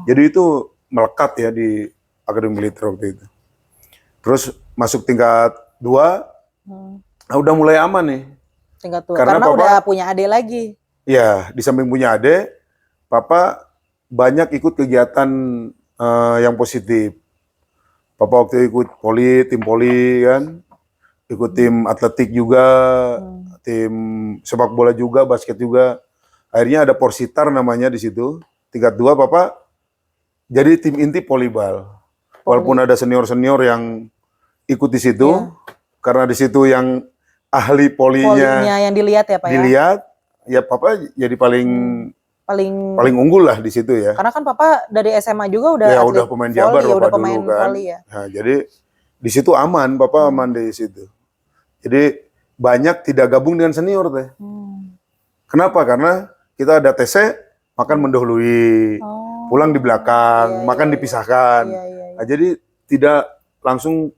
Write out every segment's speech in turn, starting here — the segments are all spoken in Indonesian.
Jadi itu melekat ya di Akademi Militer waktu itu. Terus masuk tingkat 2, nah udah mulai aman nih. Tingkat 2. Karena Papa udah punya adik lagi. Ya, di samping punya adik, Papa banyak ikut kegiatan yang positif. Papa waktu ikut tim poli kan, ikut tim atletik juga, tim sepak bola juga, basket juga. Akhirnya ada Porsitar namanya di situ. Tingkat 2 Papa jadi tim inti volleyball. Walaupun ada senior-senior yang ikut di situ, karena di situ yang ahli polinya yang dilihat ya Pak dilihat, ya Papa jadi paling unggul lah di situ ya. Karena kan Papa dari SMA juga udah ya, udah pemain Jabar udah Papa pemain dulu kan. volley ya. Nah, jadi di situ aman, Papa aman di situ. Jadi banyak tidak gabung dengan senior teh. Kenapa? Karena kita ada TC, makan mendahului, pulang di belakang, makan dipisahkan. Nah, jadi tidak langsung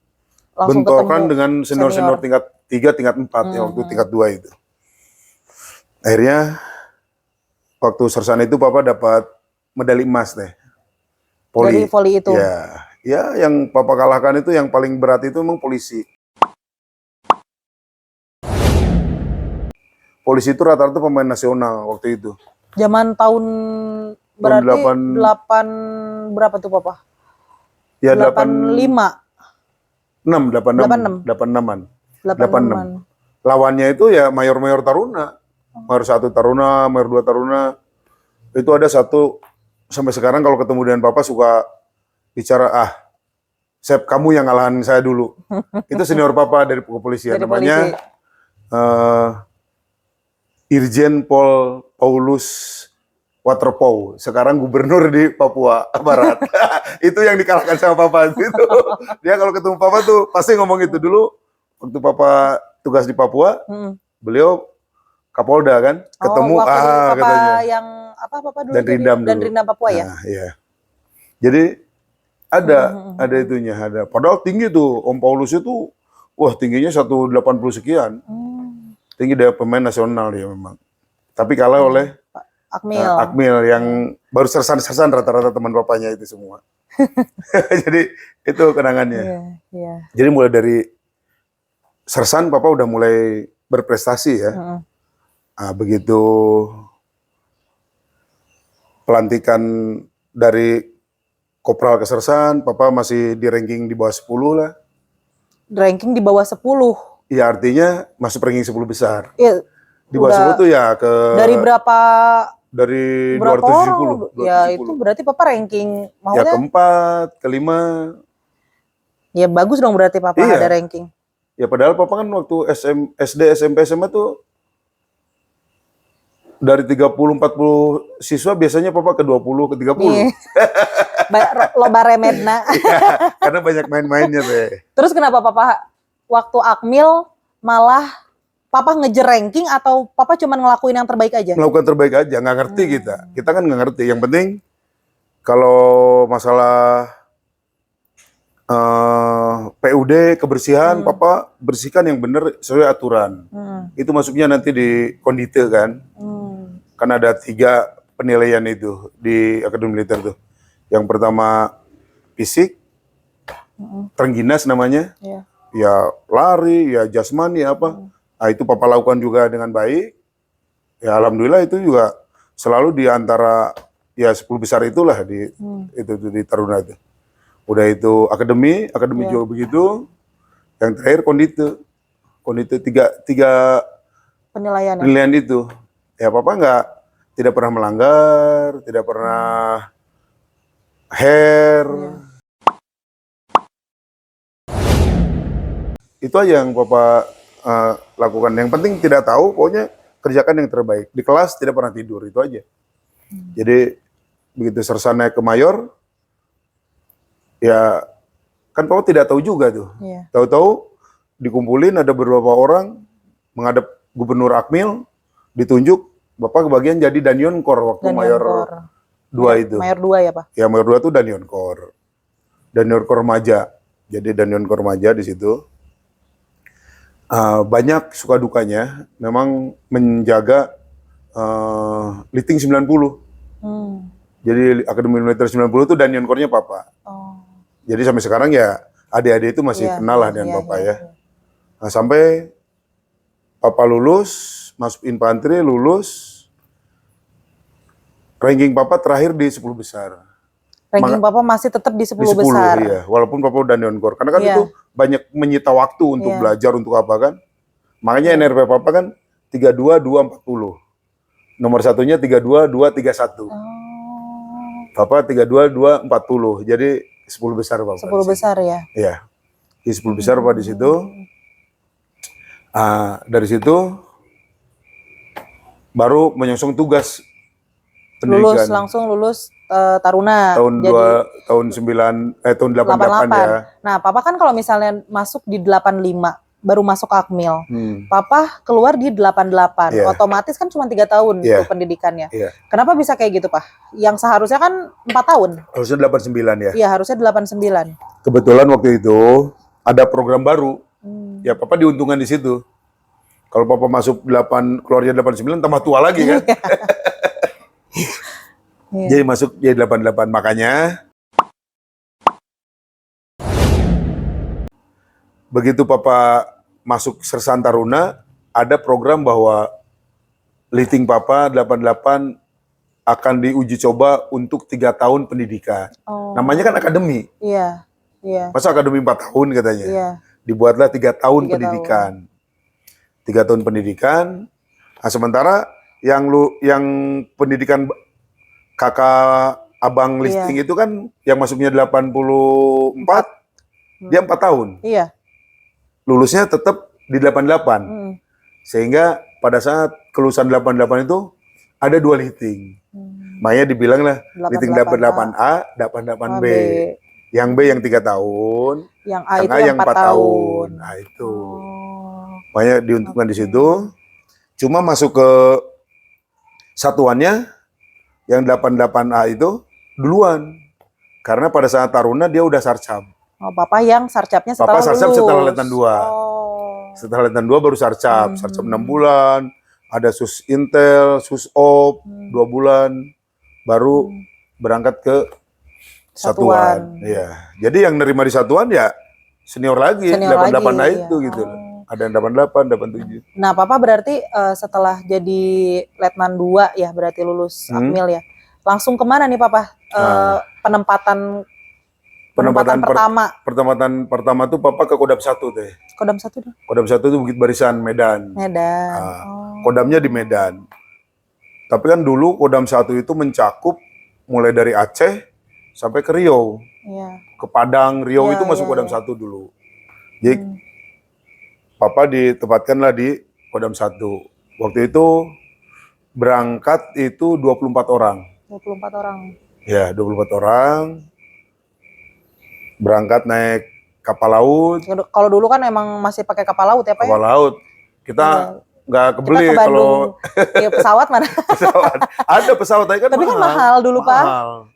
bentrokan dengan senior-senior tingkat 3, tingkat 4 ya, waktu tingkat 2 itu. Akhirnya waktu Sersan itu Papa dapat medali emas deh. Dari volley itu. Ya, yang Papa kalahkan itu yang paling berat itu memang polisi. Polisi itu rata-rata pemain nasional waktu itu. Zaman tahun berarti 8 berapa tuh Papa? Ya 85. 86-an. Lawannya itu ya mayor-mayor taruna. Mayor 1 taruna, mayor 2 taruna. Itu ada satu, sampai sekarang kalau ketemu dengan Papa suka bicara, Sep kamu yang ngalahin saya dulu. Itu senior Papa dari kepolisian. Namanya Irjen Pol Paulus Waterpau, sekarang gubernur di Papua Barat. Itu yang dikalahkan sama Papa itu. Dia kalau ketemu Papa tuh pasti ngomong itu dulu. Waktu Papa tugas di Papua, beliau Kapolda kan, ketemu Papa katanya. Yang apa Papa dulu? Dan Rindam Papua ya. Nah, iya. Jadi ada itunya, ada. Padahal tinggi tuh Om Paulus itu, wah tingginya 180 sekian. Tinggi dari pemain nasional dia memang. Tapi kalah oleh Akmil yang baru sersan rata-rata teman Papanya itu semua. Jadi itu kenangannya. Jadi mulai dari sersan Papa udah mulai berprestasi ya. Begitu pelantikan dari kopral ke sersan, Papa masih di ranking di bawah 10 lah. Ranking di bawah 10? Iya, artinya masuk ranking 10 besar. Ya, di bawah 10 tuh ya ke... Dari berapa? Dari berapa 270. Ya itu berarti Papa ranking ya keempat, kelima. Ya bagus dong berarti Papa ada ranking. Ya padahal Papa kan waktu SD, SMP, SMA tuh dari 30-40 siswa biasanya Papa ke 20, ke 30. Loba remedna. Karena banyak main-mainnya deh. Terus kenapa Papa waktu Akmil malah Papa ngejar ranking atau Papa cuma ngelakuin yang terbaik aja? Melakukan terbaik aja, nggak ngerti kita. Kita kan nggak ngerti. Yang penting kalau masalah PUD, kebersihan, Papa bersihkan yang benar sesuai aturan. Itu masuknya nanti di kondite kan. Kan ada 3 penilaian itu di Akademi Militer tuh. Yang pertama fisik, Trengginas namanya. Ya lari, ya jasmani apa. Nah, itu Papa lakukan juga dengan baik. Ya alhamdulillah itu juga selalu di antara ya 10 besar itulah di di Taruna itu. Udah itu akademi juga begitu. Yang terakhir kondite 3 penilaian itu. Ya Papa tidak pernah melanggar, tidak pernah Itu aja yang Papa lakukan. Yang penting tidak tahu, pokoknya kerjakan yang terbaik. Di kelas tidak pernah tidur, itu aja. Jadi begitu sersan naik ke mayor, ya kan Papa tidak tahu juga tuh. Tahu-tahu dikumpulin ada beberapa orang menghadap Gubernur Akmil, ditunjuk, Bapak kebagian jadi Danionkor waktu mayor 2 itu. Mayor 2 ya Pak? Ya mayor 2 itu Danionkor. Danionkor remaja. Jadi Danionkor remaja di situ. Banyak suka dukanya, memang menjaga Liting 90. Jadi Akademi Militer 90 itu Daniel Kornya papa. Oh. Jadi sampai sekarang ya adik-adik itu masih Iya, kenal lah iya, dengan iya, papa iya, ya. iya. Nah, sampai papa lulus, masuk infanteri, lulus. Ranking papa terakhir di 10 besar. Ranking papa masih tetap di 10 Di 10, besar. iya. Walaupun papa udah Dewan-Kor. Karena kan Iya. itu banyak menyita waktu untuk Iya. belajar, untuk apa kan. Makanya NRP papa kan 32-240. Nomor satunya 32-231. Oh. Papa 32-240. Jadi 10 besar papa. 10 besar ya. Iya. Di 10 besar papa di situ. Dari situ baru menyongsong tugas Lulus pendidikan. langsung lulus Taruna. Tahun Jadi 88 ya. Nah, papa kan kalau misalnya masuk di 85, baru masuk Akmil. Papa keluar di 88. Iya. Otomatis kan cuma 3 tahun Iya. tuh pendidikannya. Iya. Kenapa bisa kayak gitu, Pak? Yang seharusnya kan 4 tahun. Harusnya 89 ya. Iya, harusnya 89. Kebetulan waktu itu ada program baru. Ya papa diuntungkan di situ. Kalau papa masuk 8, keluarnya 89 tambah tua lagi kan. Iya. Jadi masuk jadi 88. Makanya begitu papa masuk Sersan Taruna, ada program bahwa lifting papa 88 akan diuji coba untuk 3 tahun pendidikan. Oh. Namanya kan akademi. Iya. Iya. Masa akademi 4 tahun katanya. Iya. Dibuatlah 3 tahun 3 pendidikan. 3 tahun pendidikan. Nah, sementara yang pendidikan kakak abang listing itu kan yang masuknya 84, dia 4 tahun. Iya. Lulusnya tetap di 88. Sehingga pada saat kelulusan 88 itu ada 2 listing. Makanya dibilang lah listing 88A, 88B. Yang B yang 3 tahun, yang A itu yang 4 tahun. Nah itu. Makanya diuntungkan di situ. Cuma masuk ke satuannya yang 88A itu duluan. Karena pada saat Taruna dia udah sarcap. Oh, papa yang sarcapnya setelah papa sarcap lulus. setelah Letnan 2. Oh. Setelah Letnan 2 baru sarcap. Sarcap 6 bulan. Ada sus intel, sus op 2 bulan. Baru berangkat ke satuan. Iya. Jadi yang nerima di satuan ya senior lagi. 88A itu gitu. Ada yang 88, 87. Nah, papa berarti setelah jadi Letnan 2 ya, berarti lulus Akmil ya. Langsung kemana nih papa? Penempatan pertama. Penempatan pertama tuh papa ke Kodam 1 teh. Kodam 1 tuh? Kodam 1 itu Bukit Barisan, Medan. Medan. Kodamnya di Medan. Tapi kan dulu Kodam 1 itu mencakup mulai dari Aceh sampai ke Riau. Iya. Ke Padang, Riau itu masuk Kodam 1 dulu. Jadi papa ditempatkanlah di Kodam 1. Waktu itu berangkat itu 24 orang. 24 orang. Ya, 24 orang. Berangkat naik kapal laut. Kalau dulu kan emang masih pakai kapal laut ya, Pak? Kapal laut. Kita nggak kebeli kita ke kalau ya, pesawat mana? pesawat. Ada pesawat kan Tapi kan mahal dulu, Pak.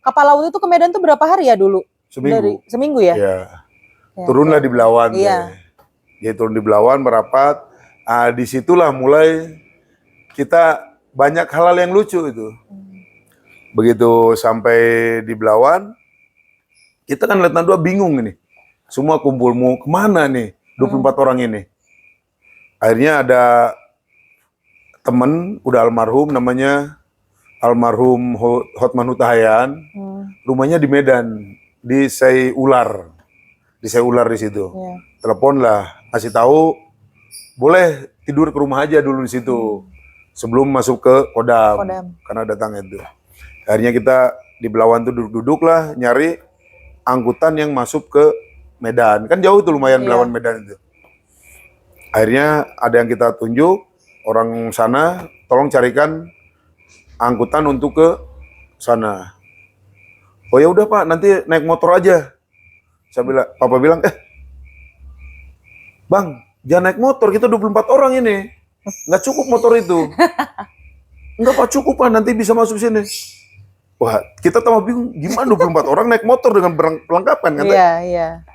Kapal laut itu ke Medan tuh berapa hari ya dulu? Seminggu. Seminggu ya? Iya. Turunlah di Belawan. Iya. Dia turun di Belawan, merapat. Disitulah mulai kita banyak hal-hal yang lucu itu. Begitu sampai di Belawan, kita kan Letnan 2 bingung ini. Semua kumpul, mau kemana nih 24 orang ini. Akhirnya ada temen, udah almarhum, namanya almarhum Hotman Hutahayan. Rumahnya di Medan, di Sei Ular. Di Sei Ular di situ. Telepon lah, kasih tahu boleh tidur ke rumah aja dulu di situ. Sebelum masuk ke Kodam. Karena datang itu. Akhirnya kita di Belawan tuh duduk-duduk lah, nyari angkutan yang masuk ke Medan. Kan jauh tuh lumayan Belawan Medan itu. Akhirnya ada yang kita tunjuk, orang sana, tolong carikan angkutan untuk ke sana. Oh ya udah Pak, nanti naik motor aja. Papa bilang, Bang, jangan naik motor, kita 24 orang ini. Nggak cukup motor itu. Enggak Pak, cukup Pak, nanti bisa masuk sini. Wah, kita tambah bingung, gimana 24 orang naik motor dengan perlengkapan kan? Iya.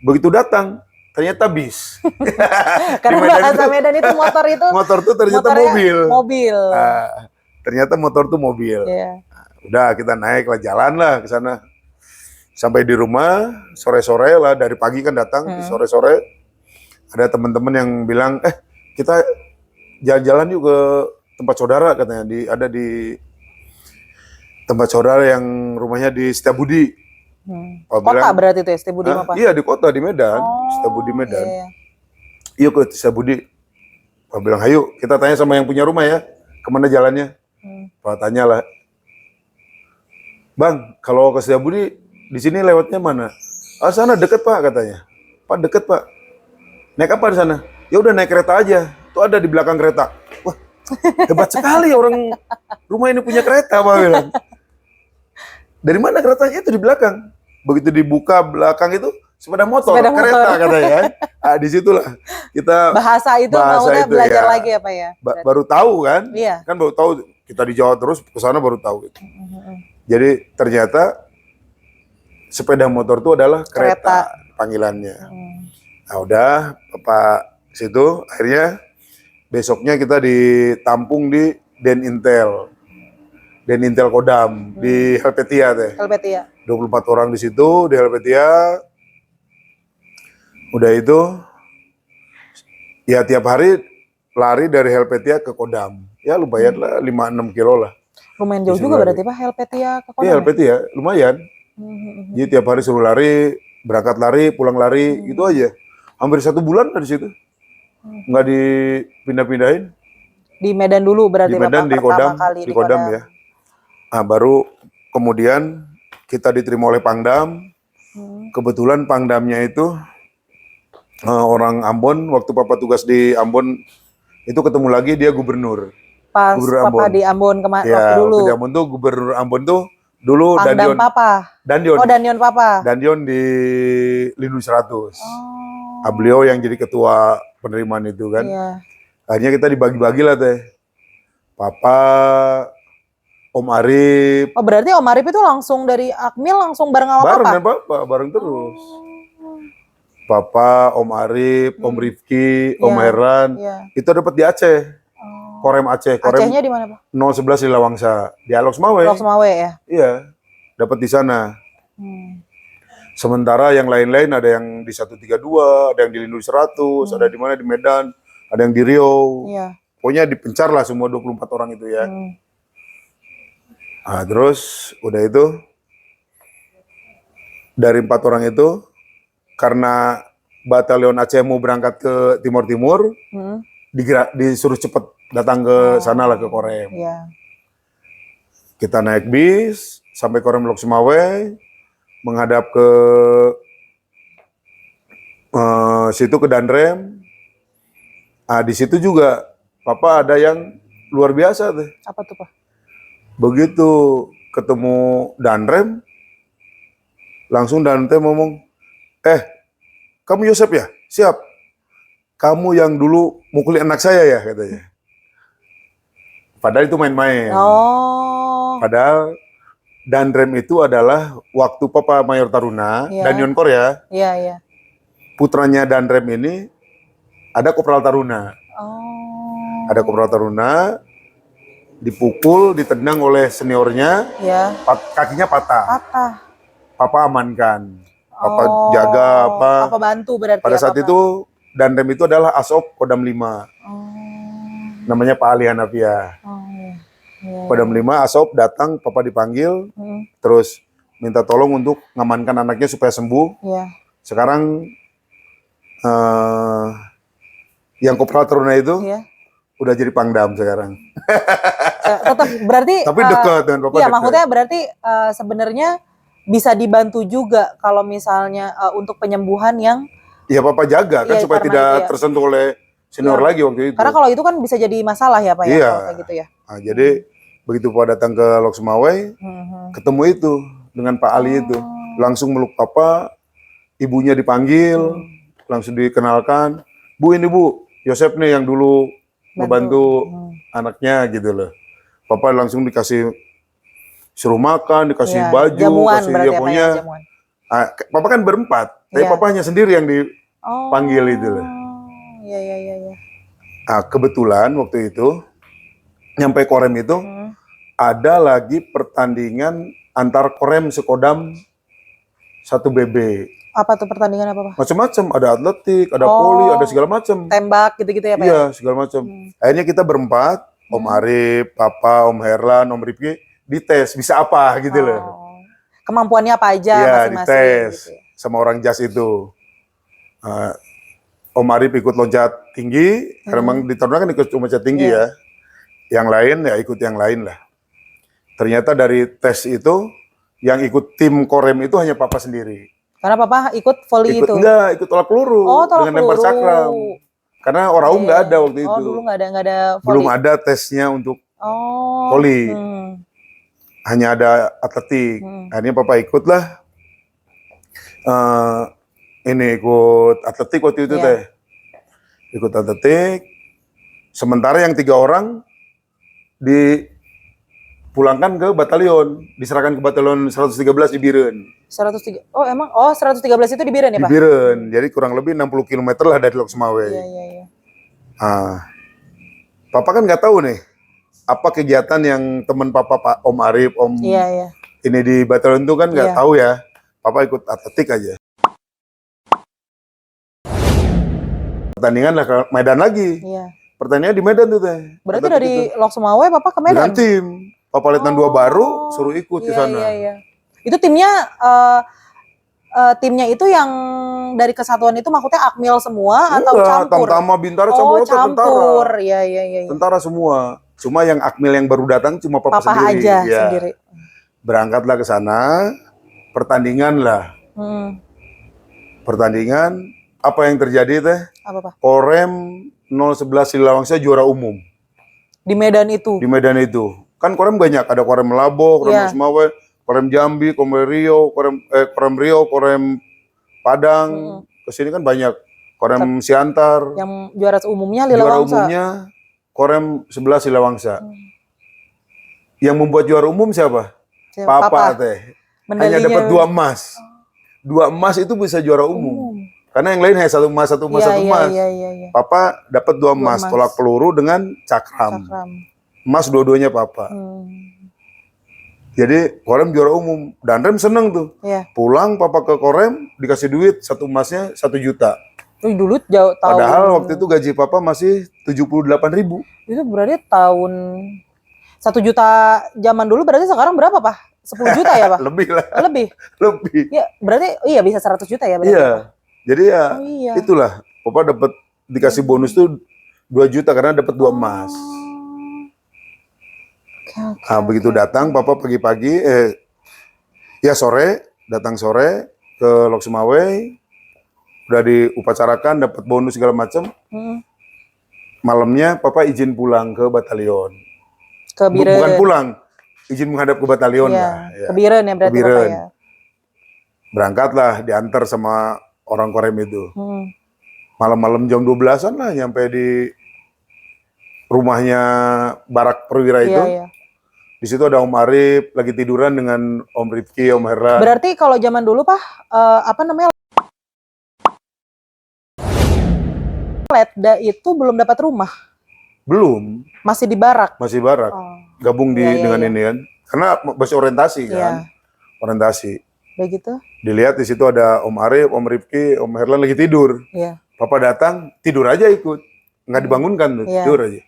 Begitu datang, ternyata bis. Karena bahasa Medan itu motor itu. Motor tuh ternyata mobil. Mobil. Ternyata motor tuh mobil. Iya. Udah kita naik lah, jalan lah ke sana. Sampai di rumah, sore-sore lah, dari pagi kan datang, sore-sore ada teman-teman yang bilang, kita jalan-jalan yuk ke tempat saudara katanya, ada di tempat saudara yang rumahnya di Setiabudi. Kota berarti itu ya, Setiabudi apa? Iya di kota, di Medan, Setiabudi Medan. Iya. Yuk ke Setiabudi. Pak bilang, ayo kita tanya sama yang punya rumah ya, kemana jalannya? Pak tanya lah, Bang, kalau ke Setiabudi di sini lewatnya mana? Sana deket Pak katanya. Pak deket Pak. Naik apa di sana? Ya udah naik kereta aja. Tuh ada di belakang kereta. Wah, hebat sekali orang rumah ini punya kereta Pak bilang. Dari mana keretanya? Itu di belakang. Begitu dibuka belakang itu sepeda motor, kereta katanya. Disitulah kita bahasa itu maunya belajar ya, lagi apa ya? Baru tahu kan? Iya. Kan baru tahu, kita di Jawa terus ke sana baru tahu gitu. Jadi ternyata sepeda motor itu adalah kereta panggilannya. Nah udah Pak situ akhirnya besoknya kita ditampung di Denintel Kodam di Helvetia teh. Helvetia. 24 orang di situ di Helvetia. Udah itu ya tiap hari lari dari Helvetia ke Kodam. Ya lumayan lah 5-6 kilo lah. Lumayan jauh juga berarti Pak Helvetia ke Kodam. Iya Helvetia lumayan. Jadi tiap hari suruh lari, berangkat lari, pulang lari, gitu aja. Hampir 1 bulan di situ. Nggak dipindah-pindahin. Di Medan dulu berarti di Medan, Bapak pertama kali di Kodam ya. Nah baru kemudian kita diterima oleh Pangdam. Kebetulan Pangdamnya itu orang Ambon. Waktu Papa tugas di Ambon itu ketemu lagi dia gubernur. Pas Papa di Ambon waktu dulu. Waktu di Ambon tuh gubernur Ambon tuh dulu Pangdam Papa. Dandion. Oh Dandion Papa. Dandion di Lindung 100. Beliau yang jadi ketua penerimaan itu kan. Iya. Akhirnya kita dibagi-bagi lah teh. Papa, Om Arif. Oh berarti Om Arif itu langsung dari Akmil langsung bareng sama Papa? Papa? Bareng terus. Papa, Om Arif, Om Rifki, Om Heran. Itu dapat di Aceh. Korem Aceh. Acehnya di mana Pak? 011 di Lawangsa. Di Lok Sumawe. Lok Sumawe ya? Iya, dapat di sana. Sementara yang lain-lain ada yang di 132, ada yang di Lindung 100, ada di mana di Medan, ada yang di Riau. Iya. Pokoknya dipencar lah semua 24 orang itu ya. Nah, terus udah itu dari 4 orang itu karena batalion Aceh mau berangkat ke Timur-Timur, disuruh cepet datang ke sana lah ke Korem. Iya. Kita naik bis sampai Korem Lok Sumawe, menghadap ke situ ke Danrem. Di situ juga Papa ada yang luar biasa tuh. Apa tuh Pak? Begitu ketemu Danrem, langsung Danrem ngomong, kamu Yosep ya? Siap. Kamu yang dulu mukuli anak saya ya katanya. Padahal itu main-main. Oh. Padahal Danrem itu adalah waktu Papa Mayor Taruna, Dandion Korea. Iya, iya. Putranya Danrem ini ada Kopral Taruna. Oh. Ada Kopral Taruna, dipukul, ditendang oleh seniornya, kakinya patah. Papa amankan, Papa jaga apa. Papa bantu berarti. Pada saat itu Danrem itu adalah Asop Kodam 5. Namanya Pak Ali Hanafia. Kodam 5 Asop datang, Papa dipanggil, terus minta tolong untuk ngamankan anaknya supaya sembuh. Sekarang yang Kopral Taruna itu udah jadi Pangdam sekarang. Tetap berarti. Tapi dekat dengan Papa. Iya, maksudnya berarti sebenarnya bisa dibantu juga kalau misalnya untuk penyembuhan yang. Iya Papa jaga kan supaya tidak tersentuh oleh senior lagi waktu itu. Karena kalau itu kan bisa jadi masalah ya Pak ya, kayak gitu ya. Nah, jadi begitu Papa datang ke Lok Sumawe, ketemu itu dengan Pak Ali itu, langsung meluk Papa, ibunya dipanggil, langsung dikenalkan, Bu ini Bu, Yosep nih yang dulu membantu anaknya gitu loh. Papa langsung dikasih suruh makan, dikasih baju, jamuan kasih berarti pokoknya. Papa kan berempat, tapi Papa hanya sendiri yang dipanggil itu loh. Iya. Kebetulan waktu itu nyampe Korem itu ada lagi pertandingan antar Korem Sekodam 1BB. Apa tuh pertandingan apa, Pak? Macam-macam, ada atletik, ada voli, ada segala macam. Tembak gitu-gitu ya, Pak? Iya, segala macam. Akhirnya kita berempat, Om Arif, Papa, Om Herlan, Om Rifki, dites bisa apa gitu loh. Kemampuannya apa aja Iya, masing-masing. dites Gitu ya. sama orang jas itu. Om Arif ikut loncat tinggi, karena memang di Taruna kan ikut loncat tinggi ya. Yang lain ya ikut yang lain lah. Ternyata dari tes itu, yang ikut tim Korem itu hanya Papa sendiri. Karena Papa ikut volley itu? Enggak, ikut tolak peluru. Oh, tolak dengan lempar peluru. cakram. Karena Oraum nggak ada waktu itu. Oh, dulu nggak ada volley. Belum ada tesnya untuk volley. Hanya ada atletik. Akhirnya Papa ikutlah. Ini ikut atletik waktu itu teh. Ikut atletik. Sementara yang 3 orang dipulangkan ke batalion, diserahkan ke batalion 113 di Biren. 103. Oh, emang 113 itu di Biren ya, Pak? Di Biren. Jadi kurang lebih 60 km lah dari Lok Sumawe. Iya. Papa kan nggak tahu nih apa kegiatan yang teman Papa, Pak Om Arif, Om ini di batalion itu kan nggak tahu ya. Papa ikut atletik aja. Pertandingan lah ke Medan lagi. Iya. Pertandingannya di Medan tuh teh. Berarti dari Lok Sumawe Papa ke Medan? Dengan tim. Papa Letnan 2 baru suruh ikut ke sana. Iya. Itu timnya timnya itu yang dari kesatuan itu maksudnya Akmil semua atau campur? Tamtama, Bintara, campur. Campur. Iya. Tentara semua. Cuma yang Akmil yang baru datang cuma Papa sendiri. Aja sendiri. Berangkatlah ke sana, pertandingan lah. Pertandingan, apa yang terjadi teh? Apa, Pak? Korem 011 Silawangsa juara umum. Di Medan itu? Di Medan itu. Kan Korem banyak, ada Korem Melabo, Korem Sumawe, Korem Jambi, Korem Rio, Korem Padang. Kesini kan banyak. Korem Siantar. Yang juara umumnya Lilawangsa. Juara umumnya Korem 11 Silawangsa. Yang membuat juara umum siapa? Papa teh. Hanya dapat 2 emas. 2 emas itu bisa juara umum. Karena yang lain hanya 1 emas, 1 emas, 1 emas. Iya. Papa dapat 2 emas, tolak peluru dengan cakram. Emas dua-duanya Papa. Jadi Korem juara umum. Dan Rem seneng tuh. Pulang Papa ke Korem dikasih duit 1 emasnya 1 juta. Dulu jauh tahun. Padahal waktu itu gaji Papa masih 78.000. Itu berarti tahun 1 juta zaman dulu berarti sekarang berapa, Pak? 10 juta ya, Pak? Lebih lah. Lebih. Ya berarti bisa 100 juta ya berarti. Iya. Jadi itulah Papa dapat dikasih bonus tuh 2 juta karena dapat 2 emas. Begitu datang Papa pagi-pagi datang sore ke Lok Sumawe, udah diupacarakan dapat bonus segala macam. Malamnya Papa izin pulang ke batalion. Ke Biren. Bukan pulang, izin menghadap ke batalion lah. Ke Biren ya berarti Papa ya. Berangkatlah diantar sama orang Korem itu. Malam-malam jam 12-an lah nyampe di rumahnya Barak Perwira itu. Iya. Di situ ada Om Arif lagi tiduran dengan Om Rifki, Om Herlan. Berarti kalau zaman dulu, Pak, Letda itu belum dapat rumah? Belum. Masih di Barak? Masih Barak. Gabung dengan ini kan. Karena masih orientasi kan. Orientasi. Begitu. Dilihat di situ ada Om Arif, Om Rifki, Om Herlan lagi tidur. Papa datang, tidur aja ikut. Nggak dibangunkan tuh, tidur aja.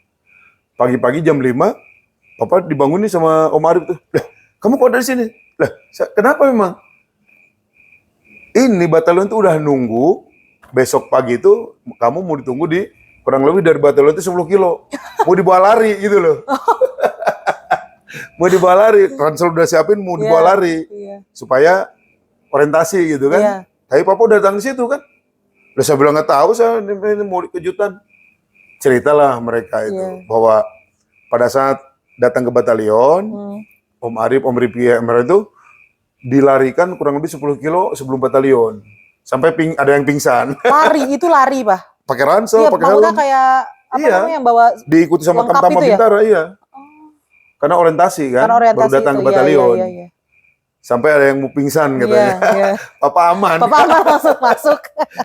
Pagi-pagi jam 5, Papa dibangunin sama Om Arif tuh. Lah, kamu kok dari sini? Lah, kenapa memang? Ini batalion tuh udah nunggu, besok pagi itu kamu mau ditunggu di kurang lebih dari batalion itu 10 kilo. Mau dibawa lari gitu loh. Mau dibawa lari, ransel udah siapin mau dibawa lari. Supaya orientasi gitu kan. Tapi Papa udah datang ke situ kan. Udah saya bilang nggak tahu, saya ini mau kejutan. Ceritalah mereka itu bahwa pada saat datang ke batalion, Om Arif, Om Rifki, itu dilarikan kurang lebih 10 kilo sebelum batalion. Sampai ada yang pingsan. Itu lari, Pak? Pakai ransel, pakai helm. Kayak apa namanya yang bawa diikuti sama Tamtama Bintara, Karena orientasi kan, baru datang ke batalion. Iya. Sampai ada yang mau pingsan katanya. Papa aman. Papa aman langsung masuk.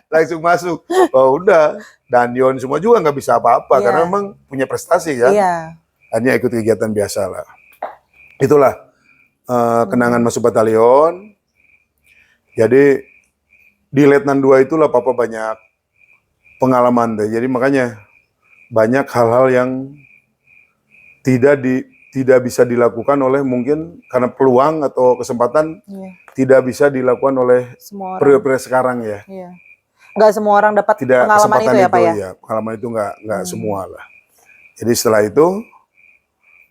Langsung masuk. Oh udah. Dan Yon semua juga nggak bisa apa-apa karena memang punya prestasi kan. Hanya ikut kegiatan biasa lah. itulah kenangan masuk batalion. Jadi di Letnan 2 itulah Papa banyak pengalaman deh. Jadi makanya banyak hal-hal yang tidak bisa dilakukan oleh mungkin karena peluang atau kesempatan tidak bisa dilakukan oleh semua orang. pria-pria sekarang ya. Iya. Nggak semua orang dapat Tidak pengalaman kesempatan itu ya Pak ya? Pengalaman itu nggak semua lah. Jadi setelah itu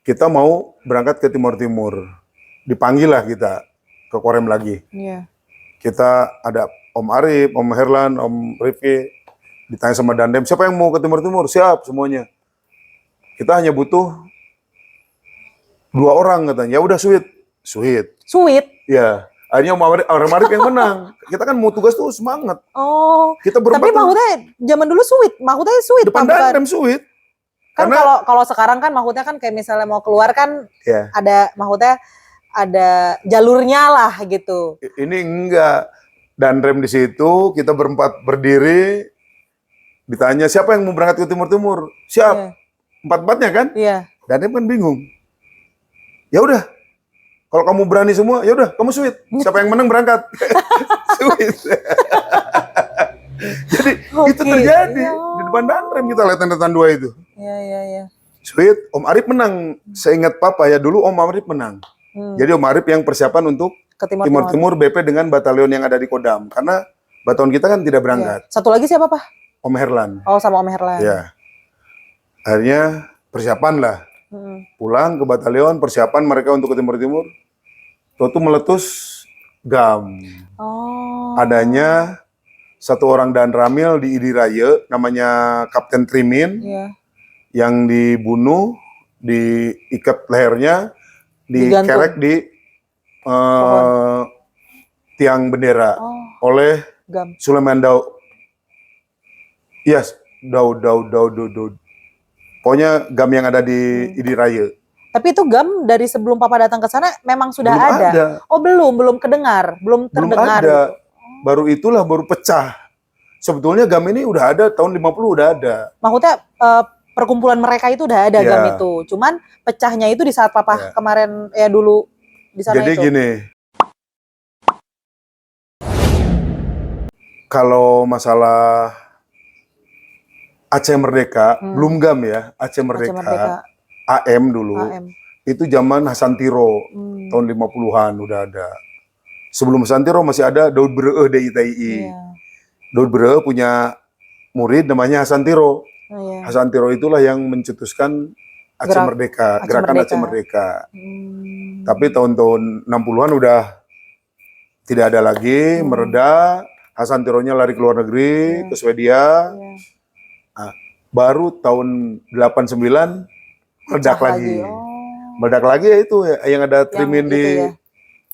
kita mau berangkat ke Timur Timur. Dipanggil lah kita ke Korem lagi. Iya. Kita ada Om Arif, Om Herlan, Om Rifki, ditanya sama Dandem, siapa yang mau ke Timur Timur? Siap semuanya. Kita hanya butuh 2 orang katanya. Ya udah Sweet. Ya. Akhirnya Om Arif yang menang. Kita kan mau tugas tuh semangat. Oh. Kita berempat. Tapi Mahutnya zaman dulu Mahutnya Sweet. Depan Dandem Sweet. Kan kalau sekarang kan Mahutnya kan kayak misalnya mau keluar kan ada Mahutnya ada jalurnya lah gitu. Ini enggak. Dandem di situ, kita berempat berdiri, ditanya siapa yang mau berangkat ke Timur Timur? Siap. Empat-empatnya kan? Iya. Dandem kan bingung. Ya udah. Kalau kamu berani semua, ya udah, kamu Sweet. Siapa yang menang berangkat. Sweet. Jadi itu terjadi di depan Dandem kita Letnan 2 itu. Iya. Sweet, Om Arif menang. Seingat Papa ya dulu Om Arif menang. Jadi Om Arif yang persiapan untuk ke Timur Timur BP dengan batalion yang ada di Kodam. Karena batalion kita kan tidak berangkat. Satu lagi siapa Pak? Om Herlan. Oh sama Om Herlan. Ya. Akhirnya persiapan lah. Pulang ke batalion, persiapan mereka untuk ke Timur Timur. Itu meletus GAM. Oh. Adanya 1 orang dan Ramil di Idi Raya, namanya Kapten Trimin. Iya. Yang dibunuh, diikat lehernya, dikerek di tiang bendera oleh GAM. Sulaiman Daud. Yes, Daud. Pokoknya GAM yang ada di Idi Raya. Tapi itu GAM dari sebelum Papa datang ke sana memang sudah ada. Oh belum kedengar, belum terdengar. Belum ada. Gitu. Baru pecah. Sebetulnya GAM ini udah ada tahun 50 udah ada. Maksudnya perkumpulan mereka itu udah ada GAM itu. Cuman pecahnya itu di saat Papa kemarin dulu di sana. Jadi gini. Kalau masalah Aceh Merdeka, belum GAM ya, Aceh Merdeka. AM dulu. Itu zaman Hasan Tiro, tahun 50-an udah ada. Sebelum Hasan Tiro masih ada Daud Breueh DITI. Daud Breueh punya murid namanya Hasan Tiro. Hasan Tiro itulah yang mencetuskan Aceh Merdeka, gerakan Aceh Merdeka. Tapi tahun-tahun 60-an udah tidak ada lagi, mereda. Hasan Tironya lari ke luar negeri, ke Swedia. Nah, baru tahun 89 meledak lagi. Meledak lagi ya itu yang ada Trimin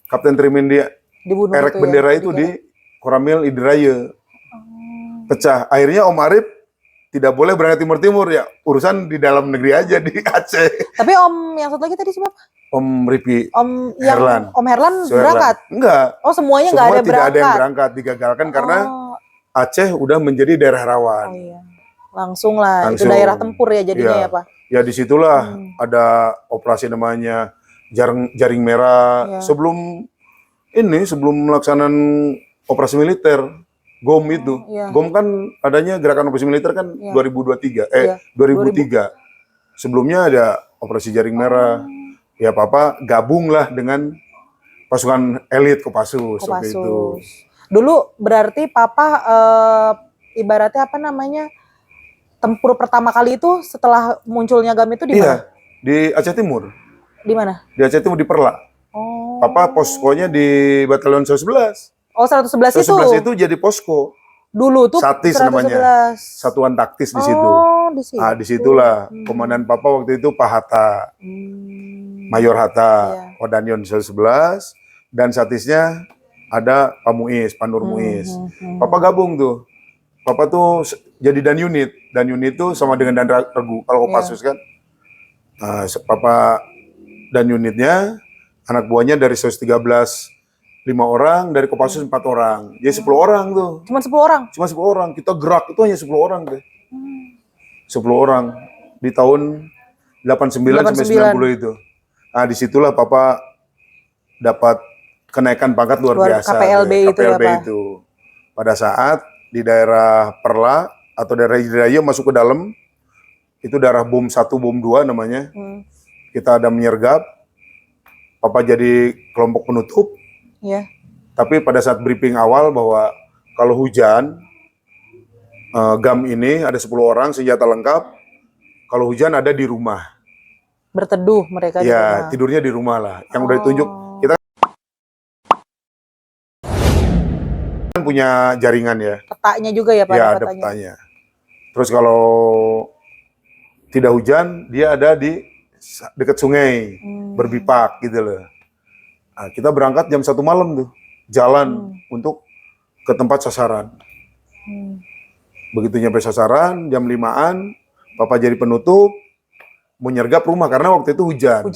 Kapten Trimin di erek bendera itu di Koramil Idi Raya. Pecah. Akhirnya Om Arif tidak boleh berangkat Timur ya, urusan di dalam negeri aja di Aceh. Tapi Om yang satu lagi tadi siapa? Om Ripi. Om Herlan berangkat? Enggak. Oh semuanya nggak ada berangkat? Tidak ada yang berangkat, digagalkan karena Aceh udah menjadi daerah rawan. Oh iya. Langsung lah, itu daerah tempur ya jadinya ya Pak? Ya disitulah ada operasi namanya Jaring Merah. Sebelum melaksanaan operasi militer, GOM itu. GOM kan adanya gerakan operasi militer kan 2003. 2003. Sebelumnya ada operasi Jaring Merah. Ya Papa gabunglah dengan pasukan elit Kopassus. Seperti itu. Dulu berarti Papa ibaratnya apa namanya, tempur pertama kali itu setelah munculnya GAM itu di mana? Di Aceh Timur. Di mana? Di Aceh Timur, di Perla. Oh. Papa poskonya di Batalion 111. Oh 111 itu? 111 itu jadi posko. Dulu tuh Satis 111. namanya. Satuan taktis di situ. Oh di situ. Nah disitulah Komandan Papa waktu itu Pak Hatta. Mayor Hatta, Kodanion 111, dan satisnya ada Pak Muiz, Pak Nur Muiz. Papa gabung tuh. Papa tuh jadi dan unit tuh sama dengan dan regu kalau Kopassus kan. Nah, Papa dan unitnya anak buahnya dari 113 5 orang, dari Kopassus 4 orang. Jadi 10 orang tuh. Cuma 10 orang? Cuma 10 orang. Kita gerak itu hanya 10 orang deh. 10 orang di tahun 89 sampai 90 itu. Nah, disitulah Papa dapat kenaikan pangkat luar biasa. KPLB itu ya, Pak? itu. Pada saat di daerah Perla atau daerah Indramayu masuk ke dalam, itu daerah bom 1, bom 2 namanya. Kita ada menyergap, Papa jadi kelompok penutup. Iya. Tapi pada saat briefing awal bahwa kalau hujan, GAM ini ada 10 orang senjata lengkap, kalau hujan ada di rumah. Berteduh mereka di rumah. Ya, tidurnya di rumah lah. Yang udah ditunjuk, kita kan punya jaringan ya. Petanya juga ya Pak? Ya, ada petanya. Terus kalau tidak hujan, dia ada di dekat sungai, berbipak gitu loh. Nah, kita berangkat jam 1 malam tuh, jalan untuk ke tempat sasaran. Begitu nyampe sasaran, jam 5-an, Papa jadi penutup, mau nyergap rumah, karena waktu itu hujan.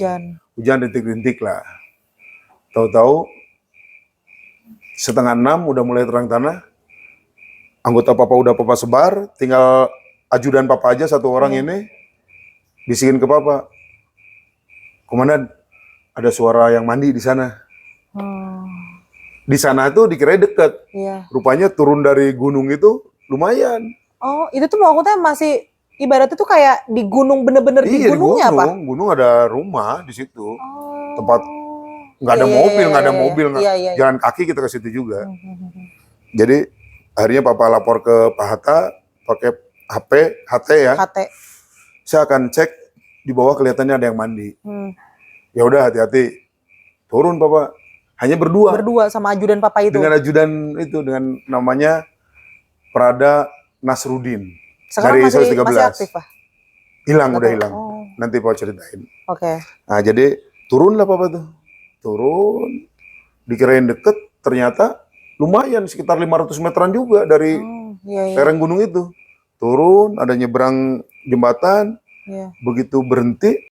Hujan rintik-rintik lah. Tahu-tahu, 5:30 udah mulai terang tanah, anggota Papa udah Papa sebar, tinggal ajudan Papa aja 1 orang ini, bisikin ke Papa, "Komandan, ada suara yang mandi di sana." Di sana tuh dikira deket. Rupanya turun dari gunung itu lumayan. Oh, itu tuh maksudnya masih ibaratnya tuh kayak di gunung, bener-bener di gunungnya apa? Gunung ada rumah di situ. Tempat nggak ada mobil, nggak ada mobil, jalan kaki kita ke situ juga. Jadi akhirnya Papa lapor ke Pak Hatta pakai HT ya. Saya akan cek di bawah, kelihatannya ada yang mandi. Ya udah, hati-hati. Turun Papa. Hanya berdua sama ajudan Papa itu. Dengan ajudan itu, dengan namanya Prada Nasruddin. Sekarang dari masih aktif, Pak? Hilang, udah hilang. Nanti Papa ceritain. Oke. Nah, jadi turunlah Papa tuh. Turun, dikirain deket, ternyata lumayan, sekitar 500 meteran juga dari lereng gunung itu. Turun, ada nyebrang jembatan, begitu berhenti,